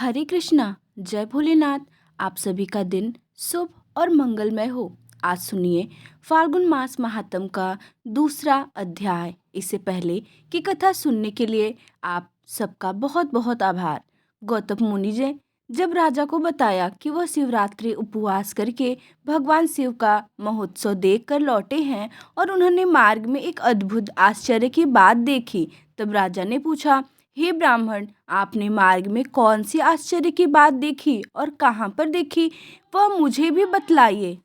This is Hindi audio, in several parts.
हरे कृष्णा। जय भोलेनाथ। आप सभी का दिन शुभ और मंगलमय हो। आज सुनिए फाल्गुन मास महात्म का दूसरा अध्याय। इससे पहले कि कथा सुनने के लिए आप सबका बहुत बहुत आभार। गौतम मुनि जी जब राजा को बताया कि वह शिवरात्रि उपवास करके भगवान शिव का महोत्सव देख कर लौटे हैं और उन्होंने मार्ग में एक अद्भुत आश्चर्य की बात देखी, तब राजा ने पूछा, हे ब्राह्मण, आपने मार्ग में कौन सी आश्चर्य की बात देखी और कहाँ पर देखी, वह मुझे भी बतलाइए।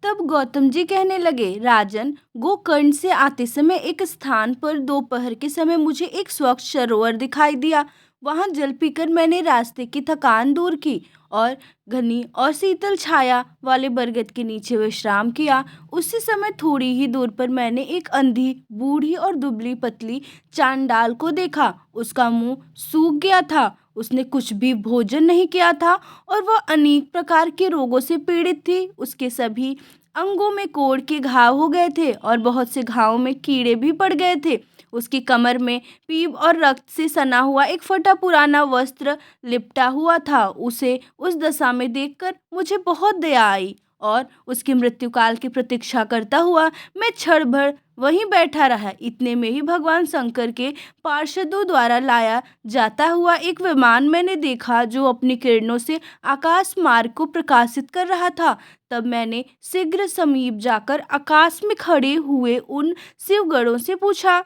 तब गौतम जी कहने लगे, राजन, गोकर्ण से आते समय एक स्थान पर दोपहर के समय मुझे एक स्वच्छ सरोवर दिखाई दिया। वहां जल पीकर मैंने रास्ते की थकान दूर की और घनी और शीतल छाया वाले बरगद के नीचे विश्राम किया। उसी समय थोड़ी ही दूर पर मैंने एक अंधी, बूढ़ी और दुबली पतली चांडाल को देखा। उसका मुंह सूख गया था, उसने कुछ भी भोजन नहीं किया था और वह अनेक प्रकार के रोगों से पीड़ित थी। उसके सभी अंगों में कोढ़ के घाव हो गए थे और बहुत से घावों में कीड़े भी पड़ गए थे। उसकी कमर में पीप और रक्त से सना हुआ एक फटा पुराना वस्त्र लिपटा हुआ था। उसे उस दशा में देखकर मुझे बहुत दया आई और उसकी मृत्यु काल की प्रतीक्षा करता हुआ मैं क्षण भर वहीं बैठा रहा। इतने में ही भगवान शंकर के पार्षदों द्वारा लाया जाता हुआ एक विमान मैंने देखा, जो अपनी किरणों से आकाश मार्ग को प्रकाशित कर रहा था। तब मैंने शीघ्र समीप जाकर आकाश में खड़े हुए उन शिवगणों से पूछा,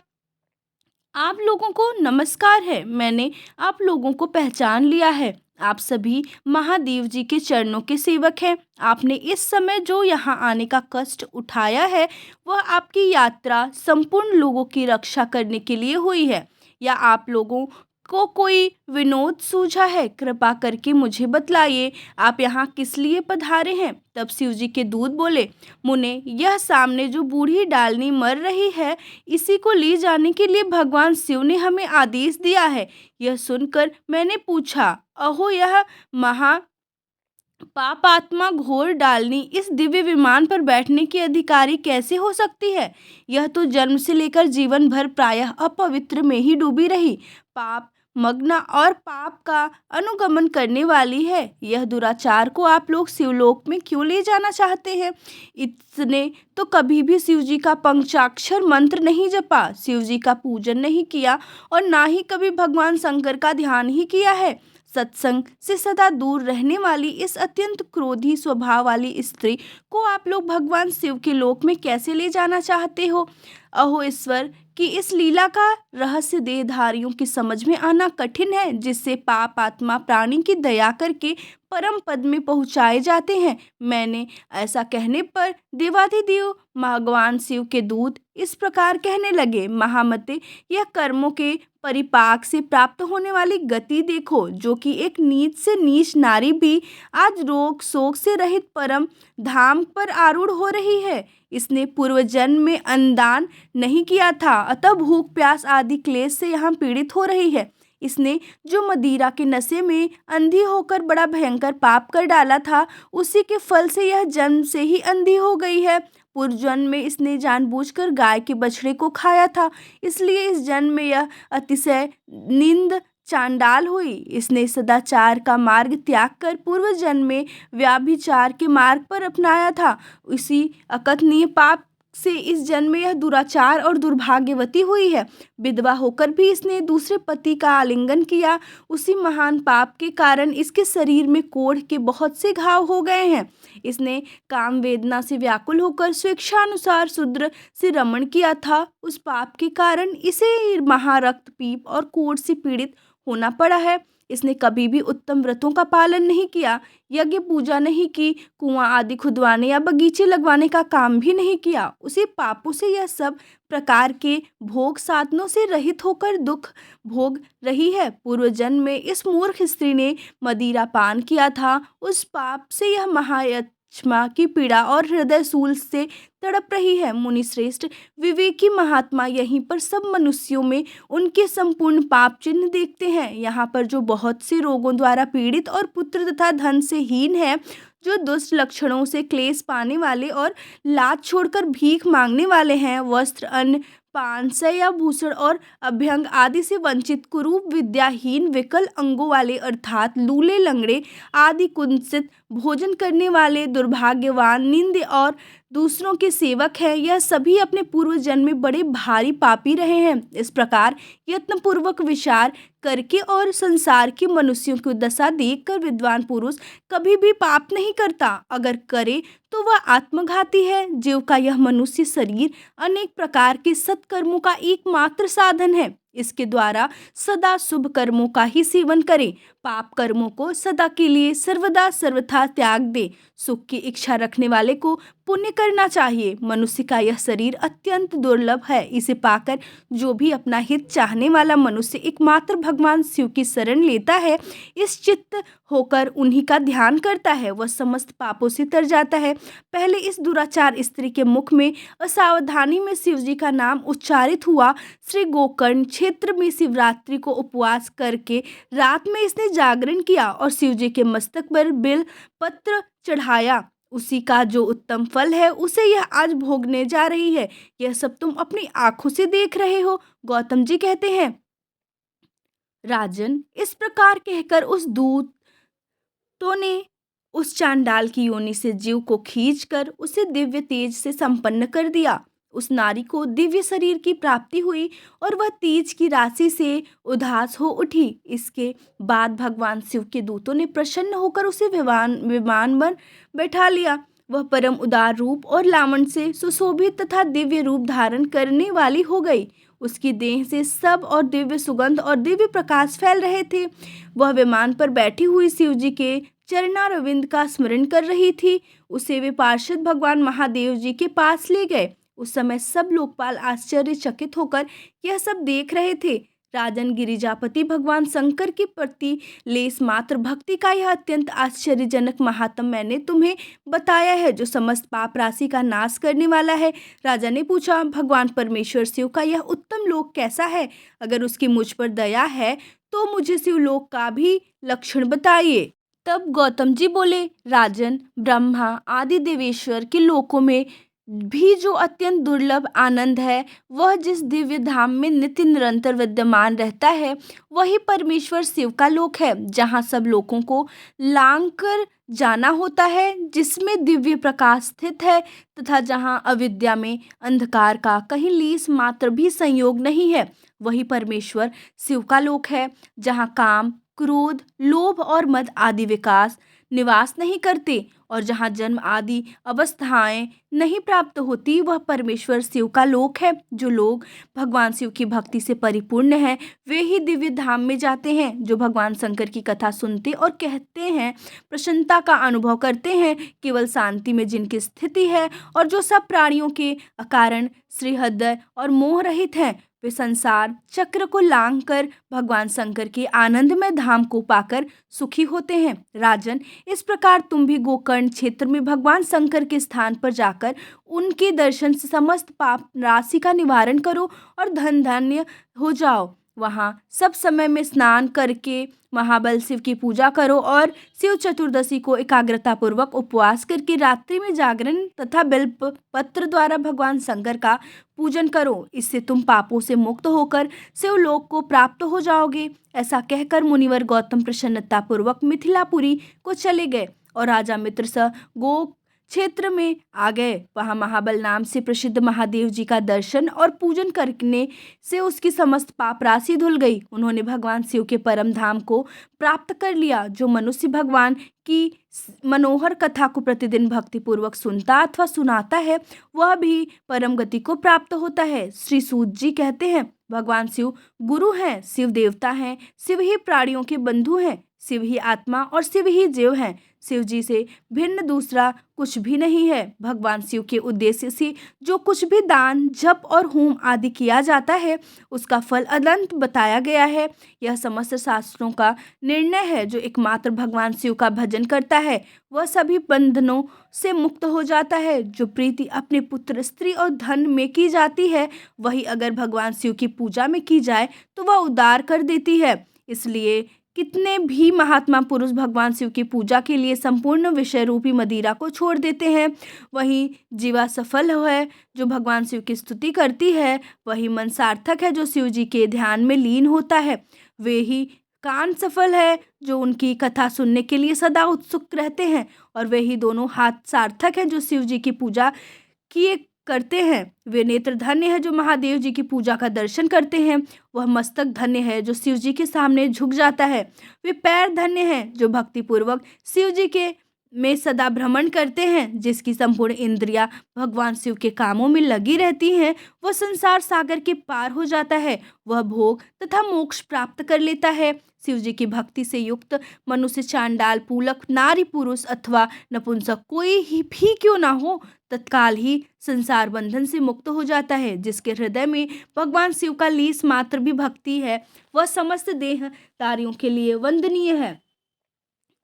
आप लोगों को नमस्कार है। मैंने आप लोगों को पहचान लिया है। आप सभी महादेव जी के चरणों के सेवक हैं। आपने इस समय जो यहाँ आने का कष्ट उठाया है, वह आपकी यात्रा संपूर्ण लोगों की रक्षा करने के लिए हुई है, या आप लोगों को कोई विनोद सूझा है? कृपा करके मुझे बतलाइए, आप यहाँ किस लिए पधारे हैं? तब शिव जी के दूत बोले, मुने, यह सामने जो बूढ़ी डालनी मर रही है, इसी को ले जाने के लिए भगवान शिव ने हमें आदेश दिया है। यह सुनकर मैंने पूछा, अहो, यह महा पापात्मा घोर डालनी इस दिव्य विमान पर बैठने की अधिकारी कैसे हो सकती है? यह तो जन्म से लेकर जीवन भर प्रायः अपवित्र में ही डूबी रही, पाप मग्न और पाप का अनुगमन करने वाली है। यह दुराचार को आप लोग शिवलोक में क्यों ले जाना चाहते हैं? इसने तो कभी भी शिव जी का पंचाक्षर मंत्र नहीं जपा, शिव जी का पूजन नहीं किया और ना ही कभी भगवान शंकर का ध्यान ही किया है। सत्संग से सदा दूर रहने वाली इस अत्यंत क्रोधी स्वभाव वाली स्त्री को आप लोग भगवान शिव के लोक में कैसे ले जाना चाहते हो? अहो ईश्वर की इस लीला का रहस्य देहधारियों की समझ में आना कठिन है, जिससे पाप आत्मा प्राणी की दया करके परम पद में पहुंचाए जाते हैं। मैंने ऐसा कहने पर देवाधिदेव भगवान शिव के दूत इस प्रकार कहने लगे, महामते, यह कर्मों के परिपाक से प्राप्त होने वाली गति देखो, जो कि एक नीच से नीच नारी भी आज रोग शोक से रहित परम धाम पर आरूढ़ हो रही है। इसने पूर्व जन्म में अन्नदान नहीं किया था, अतः भूख प्यास आदि क्लेश से यहाँ पीड़ित हो रही है। इसने जो मदिरा के नशे में अंधी होकर बड़ा भयंकर पाप कर डाला था, उसी के फल से यह जन्म से ही अंधी हो गई है। पूर्व जन्म में इसने जानबूझकर गाय के बछड़े को खाया था, इसलिए इस जन्म में यह अतिशय निंद चांडाल हुई। इसने सदाचार का मार्ग त्याग कर पूर्व जन्म में व्याभिचार के मार्ग पर अपनाया था। इसी अकथनीय पाप से इस जन्म में यह दुराचार और दुर्भाग्यवती हुई है। विधवा होकर भी इसने दूसरे पति का आलिंगन किया। उसी महान पाप के कारण इसके शरीर में कोढ़ के बहुत से घाव हो गए हैं। इसने काम वेदना से व्याकुल होकर स्वेच्छानुसार शूद्र से रमण किया था। उस पाप के कारण इसे महारक्त पीप और कोढ़ से पीड़ित होना पड़ा है। इसने कभी भी उत्तम व्रतों का पालन नहीं किया, यज्ञ पूजा नहीं की, कुआं आदि खुदवाने या बगीचे लगवाने का काम भी नहीं किया। उसी पापों से यह सब प्रकार के भोग साधनों से रहित होकर दुख भोग रही है। पूर्व जन्म में इस मूर्ख स्त्री ने मदिरा पान किया था, उस पाप से यह महायक्षमा की पीड़ा और हृदय शूल से तड़प रही है। मुनि श्रेष्ठ, विवेकी महात्मा यहीं पर सब मनुष्यों में उनके संपूर्ण पाप चिन्ह देखते हैं। यहाँ पर जो बहुत से रोगों द्वारा पीड़ित और पुत्र तथा धन से हीन है, जो दुष्ट लक्षणों से क्लेश पाने वाले और लाज छोड़कर भीख मांगने वाले हैं, वस्त्र, अन्न, पान, शय्या, भूषण और अभ्यंग आदि से वंचित, कुरूप, विद्याहीन, विकल अंगों वाले अर्थात लूले, लंगड़े आदि, कुंसित भोजन करने वाले, दुर्भाग्यवान, निंदे और दूसरों के सेवक हैं, यह सभी अपने पूर्व जन्म में बड़े भारी पापी रहे हैं। इस प्रकार यत्नपूर्वक विचार करके और संसार के मनुष्यों की दशा देखकर विद्वान पुरुष कभी भी पाप नहीं करता। अगर करे तो वह आत्मघाती है। जीव का यह मनुष्य शरीर अनेक प्रकार के सत्कर्मों का एकमात्र साधन है। इसके द्वारा सदा शुभ कर्मों का ही सेवन करें। पाप कर्मों को सदा के लिए सर्वदा सर्वथा त्याग दे। सुख की इच्छा रखने वाले को पुण्य करना चाहिए। मनुष्य का यह शरीर अत्यंत दुर्लभ है। इसे पाकर जो भी अपना हित चाहने वाला मनुष्य एकमात्र भगवान शिव की शरण लेता है, इस चित्त होकर उन्हीं का ध्यान करता है, वह समस्त पापों से तर जाता है। पहले इस दुराचार स्त्री के मुख में असावधानी में शिव जी का नाम उच्चारित हुआ। श्री गोकर्ण क्षेत्र में शिवरात्रि को उपवास करके रात में इसने जागरण किया और शिव जी के मस्तक पर बेल पत्र चढ़ाया। उसी का जो उत्तम फल है उसे यह आज भोगने जा रही है। यह सब तुम अपनी आंखों से देख रहे हो। गौतम जी कहते हैं, राजन, इस प्रकार कहकर उस दूतों ने उस चांडाल की योनि से जीव को खींचकर उसे दिव्य तेज से संपन्न कर दिया। उस नारी को दिव्य शरीर की प्राप्ति हुई और वह तेज की राशि से उदास हो उठी। इसके बाद भगवान शिव के दूतों ने प्रसन्न होकर उसे विमान पर बैठा लिया। वह परम उदार रूप और लावण्य से सुशोभित तथा दिव्य रूप धारण करने वाली हो गई। उसकी देह से सब और दिव्य सुगंध और दिव्य प्रकाश फैल रहे थे। वह विमान पर बैठी हुई शिव जी के चरणारविंद का स्मरण कर रही थी। उसे वे पार्षद भगवान महादेव जी के पास ले गए। उस समय सब लोकपाल आश्चर्यचकित होकर यह सब देख रहे थे। राजन, गिरिजापति भगवान शंकर के प्रति लेस मात्र भक्ति का यह अत्यंत आश्चर्यजनक महात्म मैंने तुम्हें बताया है, जो समस्त पाप राशि का नाश करने वाला है। राजा ने पूछा, भगवान परमेश्वर शिव का यह उत्तम लोक कैसा है? अगर उसकी मुझ पर दया है तो मुझे शिवलोक का भी लक्षण बताइए। तब गौतम जी बोले, राजन, ब्रह्मा आदि देवेश्वर के लोकों में भी जो अत्यंत दुर्लभ आनंद है, वह जिस दिव्य धाम में नित्य निरंतर विद्यमान रहता है, वही परमेश्वर शिव का लोक है, जहाँ सब लोगों को लांग कर जाना होता है, जिसमें दिव्य प्रकाश स्थित है तथा जहाँ अविद्या में अंधकार का कहीं लीस मात्र भी संयोग नहीं है, वही परमेश्वर शिव का लोक है, जहाँ काम, क्रोध, लोभ और मद आदि विकास निवास नहीं करते और जहाँ जन्म आदि अवस्थाएं नहीं प्राप्त होती, वह परमेश्वर शिव का लोक है। जो लोग भगवान शिव की भक्ति से परिपूर्ण हैं, वे ही दिव्य धाम में जाते हैं। जो भगवान शंकर की कथा सुनते और कहते हैं, प्रसन्नता का अनुभव करते हैं, केवल शांति में जिनकी स्थिति है और जो सब प्राणियों के अकारण श्रीहृदय और मोह रहित हैं, वे संसार चक्र को लांघ कर भगवान शंकर के आनंदमय धाम को पाकर सुखी होते हैं। राजन, इस प्रकार तुम भी गोकर्ण क्षेत्र में भगवान शंकर के स्थान पर जाकर उनके दर्शन से समस्त पाप राशि का निवारण करो और धन धान्य हो जाओ। वहाँ सब समय में स्नान करके महाबल शिव की पूजा करो और शिव चतुर्दशी को एकाग्रता पूर्वक उपवास करके रात्रि में जागरण तथा बेल पत्र द्वारा भगवान शंकर का पूजन करो। इससे तुम पापों से मुक्त होकर शिवलोक को प्राप्त हो जाओगे। ऐसा कहकर मुनिवर गौतम प्रसन्नता पूर्वक मिथिलापुरी को चले गए और राजा मित्र सह गो क्षेत्र में आ गए। वहाँ महाबल नाम से प्रसिद्ध महादेव जी का दर्शन और पूजन करने से उसकी समस्त पाप राशि धुल गई। उन्होंने भगवान शिव के परम धाम को प्राप्त कर लिया। जो मनुष्य भगवान की मनोहर कथा को प्रतिदिन भक्ति पूर्वक सुनता अथवा सुनाता है, वह भी परम गति को प्राप्त होता है। श्री सूत जी कहते हैं, भगवान शिव गुरु हैं, शिव देवता हैं, शिव ही प्राणियों के बंधु हैं, शिव ही आत्मा और शिव ही जीव हैं। शिव जी से भिन्न दूसरा कुछ भी नहीं है। भगवान शिव के उद्देश्य से जो कुछ भी दान, जप और होम आदि किया जाता है, उसका फल अनंत बताया गया है। यह समस्त शास्त्रों का निर्णय है। जो एकमात्र भगवान शिव का भजन करता है, वह सभी बंधनों से मुक्त हो जाता है। जो प्रीति अपने पुत्र, स्त्री और धन में की जाती है, वही अगर भगवान शिव की पूजा में की जाए तो वह उदार कर देती है। इसलिए कितने भी महात्मा पुरुष भगवान शिव की पूजा के लिए संपूर्ण विषय रूपी मदिरा को छोड़ देते हैं, वही जीवा सफल है जो भगवान शिव की स्तुति करती है, वही मन सार्थक है जो शिव जी के ध्यान में लीन होता है, वे ही कान सफल है जो उनकी कथा सुनने के लिए सदा उत्सुक रहते हैं, और वे ही दोनों हाथ सार्थक है जो शिव जी की पूजा किए करते हैं। वे नेत्र धन्य है जो महादेव जी की पूजा का दर्शन करते हैं, वह मस्तक धन्य है जो शिव जी के सामने झुक जाता है, वे पैर धन्य है जो भक्ति पूर्वक शिव जी के में सदा भ्रमण करते हैं, जिसकी संपूर्ण इंद्रियां भगवान शिव के कामों में लगी रहती हैं, वह संसार सागर के पार हो जाता है, वह भोग तथा मोक्ष प्राप्त कर लेता है। शिव जी की भक्ति से युक्त मनुष्य चांडाल पूलक नारी पुरुष अथवा नपुंसक कोई ही भी क्यों ना हो, तत्काल ही संसार बंधन से मुक्त हो जाता है। जिसके हृदय में भगवान शिव का लीस मात्र भी भक्ति है, वह समस्त देहधारियों के लिए वंदनीय है।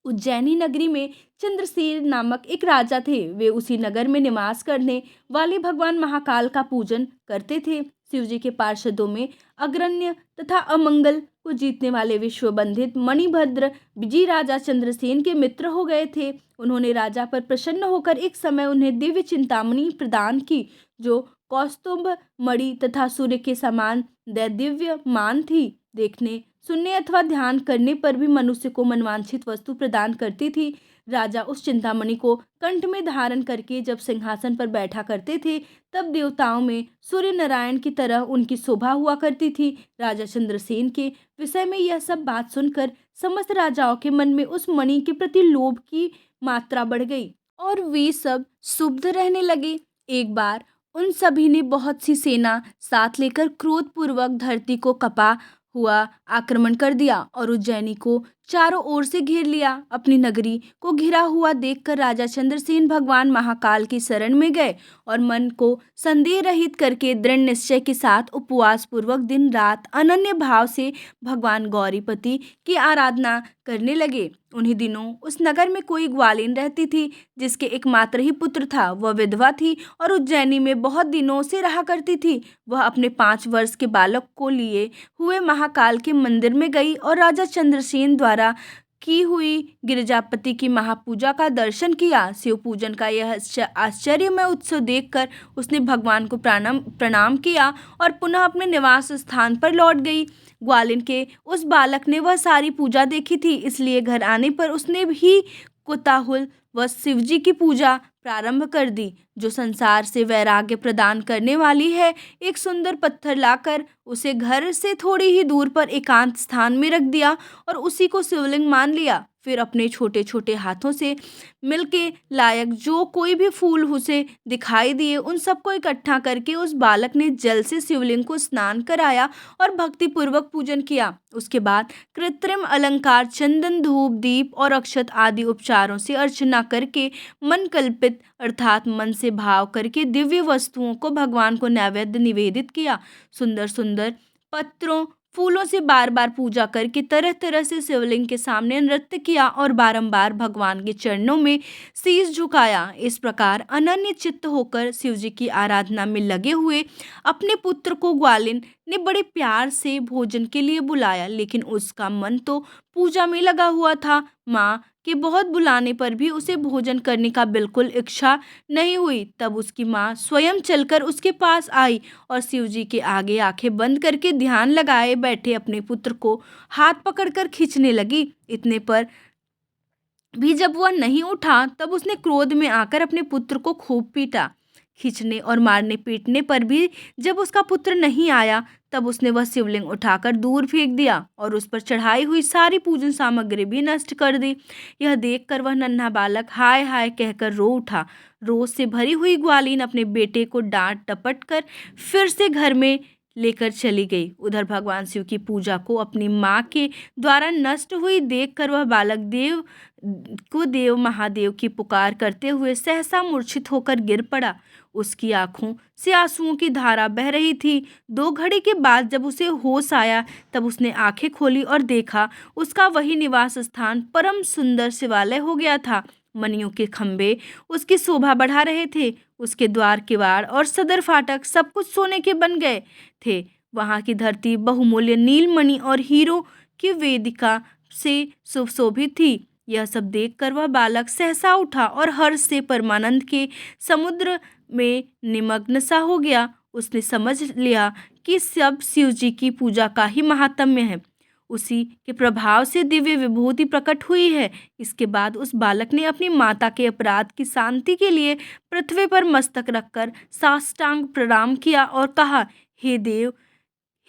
उज्जैनी नगरी में चंद्रसेन नामक एक राजा थे। वे उसी नगर में निवास करने वाले भगवान महाकाल का पूजन करते थे। शिव जी के पार्षदों में अग्रण्य तथा अमंगल को जीतने वाले विश्वबंधित मणिभद्र जी राजा चंद्रसेन के मित्र हो गए थे। उन्होंने राजा पर प्रसन्न होकर एक समय उन्हें दिव्य चिंतामणि प्रदान की, जो कौस्तुभ मणि तथा सूर्य के समान दैदिव्य मान थी। देखने सुनने अथवा ध्यान करने पर भी मनुष्य को मनवांछित वस्तु प्रदान करती थी। राजा उस चिंतामणि को कंठ में धारण करके जब सिंहासन पर बैठा करते थे, तब देवताओं में सूर्य नारायण की तरह उनकी शोभा हुआ करती थी। राजा चंद्रसेन के विषय में यह सब बात सुनकर समस्त राजाओं के मन में उस मणि के प्रति लोभ की मात्रा बढ़ गई और वे सब क्षुब्ध रहने लगे। एक बार उन सभी ने बहुत सी सेना साथ लेकर क्रोधपूर्वक धरती को कपा हुआ आक्रमण कर दिया और उज्जैनी को चारों ओर से घेर लिया। अपनी नगरी को घिरा हुआ देखकर राजा चंद्रसेन भगवान महाकाल की शरण में गए और मन को संदेह रहित करके दृढ़ निश्चय के साथ उपवास पूर्वक दिन रात अनन्य भाव से भगवान गौरीपति की आराधना करने लगे। उन्हीं दिनों उस नगर में कोई ग्वालिन रहती थी, जिसके एकमात्र ही पुत्र था। वह विधवा थी और उज्जैनी में बहुत दिनों से रहा करती थी। वह अपने 5 वर्ष के बालक को लिए हुए महाकाल के मंदिर में गई और राजा चंद्रसेन द्वारा की हुई गिरिजापति की महापूजा का दर्शन किया। शिव पूजन का यह आश्चर्यमय उत्सव देखकर उसने भगवान को प्रणाम किया और पुनः अपने निवास स्थान पर लौट गई। ग्वालिन के उस बालक ने वह सारी पूजा देखी थी, इसलिए घर आने पर उसने भी कुतूहल व शिवजी की पूजा प्रारंभ कर दी, जो संसार से वैराग्य प्रदान करने वाली है। एक सुंदर पत्थर लाकर उसे घर से थोड़ी ही दूर पर एकांत स्थान में रख दिया और उसी को शिवलिंग मान लिया। फिर अपने छोटे छोटे हाथों से मिलके लायक जो कोई भी फूल उसे दिखाई दिए, उन सबको इकट्ठा करके उस बालक ने जल से शिवलिंग को स्नान कराया और भक्ति पूर्वक पूजन किया। उसके बाद कृत्रिम अलंकार, चंदन, धूप, दीप और अक्षत आदि उपचारों से अर्चना करके मन कल्पित अर्थात मन से भाव करके दिव्य वस्तुओं को भगवान को नैवेद्य निवेदित किया। सुंदर सुंदर पत्रों फूलों से बार बार पूजा करके तरह तरह से शिवलिंग के सामने नृत्य किया और बारंबार भगवान के चरणों में शीश झुकाया। इस प्रकार अनन्य चित्त होकर शिव जी की आराधना में लगे हुए अपने पुत्र को ग्वालिन ने बड़े प्यार से भोजन के लिए बुलाया, लेकिन उसका मन तो पूजा में लगा हुआ था। माँ के बहुत बुलाने पर भी उसे भोजन करने का बिल्कुल इच्छा नहीं हुई। तब उसकी माँ स्वयं चलकर उसके पास आई और शिव जी के आगे आंखें बंद करके ध्यान लगाए बैठे अपने पुत्र को हाथ पकड़कर खींचने लगी। इतने पर भी जब वह नहीं उठा, तब उसने क्रोध में आकर अपने पुत्र को खूब पीटा। खींचने और मारने पीटने पर भी जब उसका पुत्र नहीं आया, तब उसने वह शिवलिंग उठाकर दूर फेंक दिया और उस पर चढ़ाई हुई सारी पूजन सामग्री भी नष्ट कर दी। यह देखकर वह नन्हा बालक हाय हाय कहकर रो उठा। रोष से भरी हुई ग्वालिन अपने बेटे को डांट डपट कर फिर से घर में लेकर चली गई। उधर भगवान शिव की पूजा को अपनी माँ के द्वारा नष्ट हुई देखकर वह बालक देव महादेव की पुकार करते हुए सहसा मूर्छित होकर गिर पड़ा। उसकी आंखों से आंसुओं की धारा बह रही थी। 2 घड़ी के बाद जब उसे होश आया, तब उसने आंखें खोली और देखा उसका वही निवास स्थान परम सुंदर शिवालय हो गया था। मणियों के खंभे उसकी शोभा बढ़ा रहे थे। उसके द्वार किवाड़ और सदर फाटक सब कुछ सोने के बन गए थे। वहां की धरती बहुमूल्य नीलमणि और हीरों की वेदिका से सुशोभित थी। यह सब देखकर वह बालक सहसा उठा और हर्ष से परमानंद के समुद्र में निमग्न सा हो गया। उसने समझ लिया कि सब शिव जी की पूजा का ही महात्म्य है, उसी के प्रभाव से दिव्य विभूति प्रकट हुई है। इसके बाद उस बालक ने अपनी माता के अपराध की शांति के लिए पृथ्वी पर मस्तक रखकर साष्टांग प्रणाम किया और कहा, हे देव,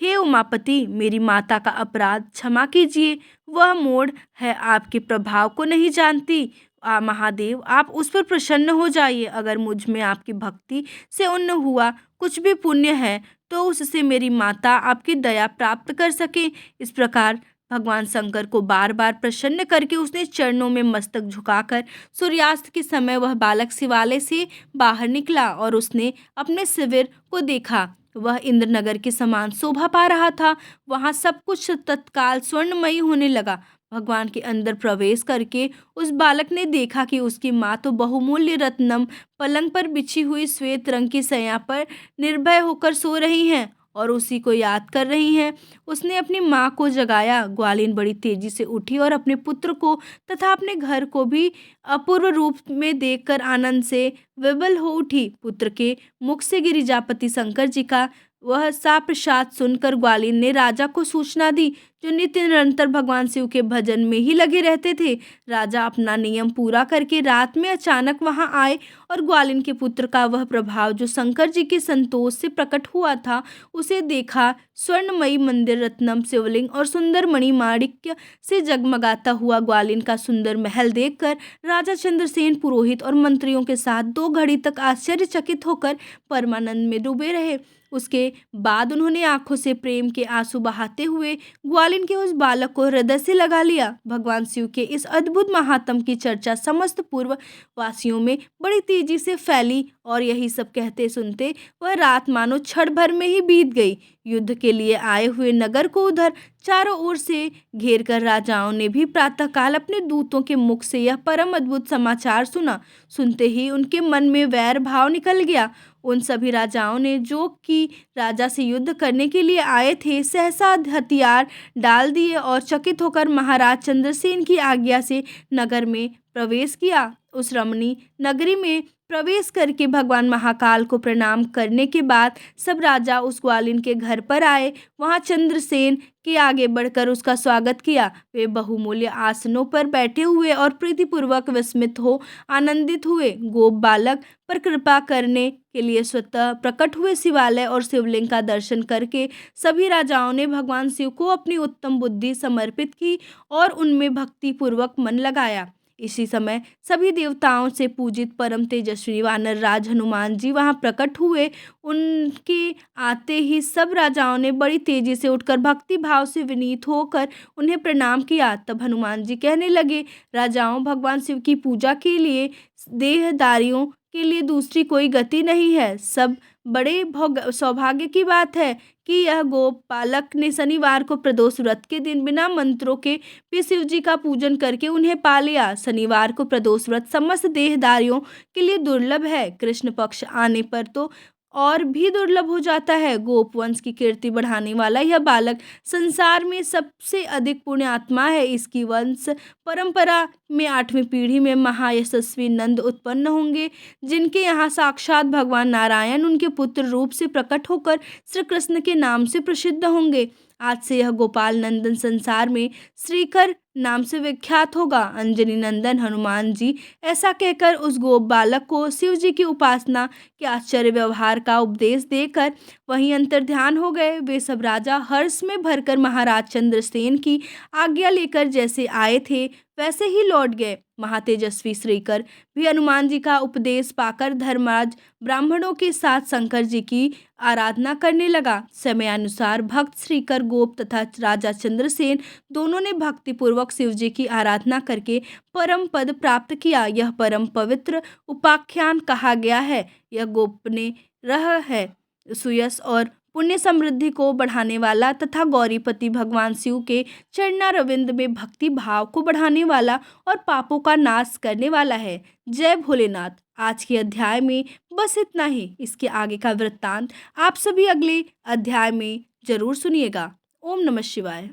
हे उमापति, मेरी माता का अपराध क्षमा कीजिए। वह मूढ़ है, आपके प्रभाव को नहीं जानती। महादेव, आप उस पर प्रसन्न हो जाइए। अगर मुझ में आपकी भक्ति से उन्न हुआ कुछ भी पुण्य है तो उससे मेरी माता आपकी दया प्राप्त कर सके। इस प्रकार भगवान शंकर को बार बार प्रसन्न करके उसने चरणों में मस्तक झुकाकर सूर्यास्त के समय वह बालक शिवालय से बाहर निकला और उसने अपने शिविर को देखा। वह इंद्रनगर के समान शोभा पा रहा था। वहां सब कुछ तत्काल स्वर्णमयी होने लगा। भगवान के अंदर प्रवेश करके उस बालक ने देखा कि उसकी माँ तो बहुमूल्य रत्नम पलंग पर बिछी हुई श्वेत रंग की शैया पर निर्भय होकर सो रही हैं और उसी को याद कर रही हैं। उसने अपनी माँ को जगाया। ग्वालिन बड़ी तेजी से उठी और अपने पुत्र को तथा अपने घर को भी अपूर्व रूप में देखकर आनंद से विवल हो उठी। पुत्र के मुख से गिरिजापति शंकर जी का वह सा प्रसाद सुनकर ग्वालिन ने राजा को सूचना दी, जो नित्य निरंतर भगवान शिव के भजन में ही लगे रहते थे। राजा अपना नियम पूरा करके रात में अचानक वहां आए और ग्वालिन के पुत्र का वह प्रभाव जो शंकर जी के संतोष से प्रकट हुआ था उसे देखा। स्वर्णमयी मंदिर, रत्नम शिवलिंग और सुंदर मणिमाणिक्य से जगमगाता हुआ ग्वालिन का सुंदर महल देखकर राजा चंद्रसेन पुरोहित और मंत्रियों के साथ 2 घड़ी तक आश्चर्यचकित होकर परमानंद में डूबे रहे। उसके बाद उन्होंने आंखों से प्रेम के आंसू बहाते हुए ग्वालिन के उस बालक को हृदय से लगा लिया। भगवान शिव के इस अद्भुत महात्म की चर्चा समस्त पूर्व वासियों में बड़ी तेजी से फैली और यही सब कहते सुनते वह रात मानो क्षण भर में ही बीत गई। युद्ध के लिए आए हुए नगर को उधर चारों ओर से घेर कर राजाओं ने भी प्रातःकाल अपने दूतों के मुख से यह परम अद्भुत समाचार सुना। सुनते ही उनके मन में वैर भाव निकल गया। उन सभी राजाओं ने जो कि राजा से युद्ध करने के लिए आए थे सहसा हथियार डाल दिए और चकित होकर महाराज चंद्रसेन की आज्ञा से नगर में प्रवेश किया। उस रमणी नगरी में प्रवेश करके भगवान महाकाल को प्रणाम करने के बाद सब राजा उस ग्वालिन के घर पर आए। वहां चंद्रसेन के आगे बढ़कर उसका स्वागत किया। वे बहुमूल्य आसनों पर बैठे हुए और प्रीतिपूर्वक विस्मित हो आनंदित हुए। गोप बालक पर कृपा करने के लिए स्वतः प्रकट हुए शिवालय और शिवलिंग का दर्शन करके सभी राजाओं ने भगवान शिव को अपनी उत्तम बुद्धि समर्पित की और उनमें भक्ति पूर्वक मन लगाया। इसी समय सभी देवताओं से पूजित परम तेजस्वी वानर राज हनुमान जी वहां प्रकट हुए। उनके आते ही सब राजाओं ने बड़ी तेजी से उठकर भक्ति भाव से विनीत होकर उन्हें प्रणाम किया। तब हनुमान जी कहने लगे, राजाओं, भगवान शिव की पूजा के लिए देहधारियों के लिए दूसरी कोई गति नहीं है। सब बड़े सौभाग्य की बात है कि यह गोप बालक ने शनिवार को प्रदोष व्रत के दिन बिना मंत्रों के भी शिव जी का पूजन करके उन्हें पा लिया। शनिवार को प्रदोष व्रत समस्त देहधारियों के लिए दुर्लभ है। कृष्ण पक्ष आने पर तो और भी दुर्लभ हो जाता है। गोप वंश की कीर्ति बढ़ाने वाला यह बालक संसार में सबसे अधिक पुण्य आत्मा है। इसकी वंश परंपरा में 8वीं पीढ़ी में महायशस्वी नंद उत्पन्न होंगे, जिनके यहाँ साक्षात भगवान नारायण उनके पुत्र रूप से प्रकट होकर श्री कृष्ण के नाम से प्रसिद्ध होंगे। आज से यह गोपाल नंदन संसार में श्रीकर नाम से विख्यात होगा। अंजनी नंदन हनुमान जी ऐसा कहकर उस गोप बालक को शिव जी की उपासना के आश्चर्य व्यवहार का उपदेश देकर वहीं अंतर्ध्यान हो गए। वे सब राजा हर्ष में भरकर महाराज चंद्रसेन की आज्ञा लेकर जैसे आए थे वैसे ही लौट गए। महातेजस्वी श्रीकर भी हनुमान जी का उपदेश पाकर धर्मराज ब्राह्मणों के साथ शंकर जी की आराधना करने लगा। समयानुसार भक्त श्रीकर गोप तथा राजा चंद्रसेन दोनों ने भक्तिपूर्वक शिव जी की आराधना करके परम पद प्राप्त किया। यह परम पवित्र उपाख्यान कहा गया है। यह गोपने रह है सुयश और पुण्य समृद्धि को बढ़ाने वाला तथा गौरीपति भगवान शिव के चरणारविंद में भक्ति भाव को बढ़ाने वाला और पापों का नाश करने वाला है। जय भोलेनाथ। आज के अध्याय में बस इतना ही। इसके आगे का वृत्तांत आप सभी अगले अध्याय में जरूर सुनिएगा। ओम नमः शिवाय।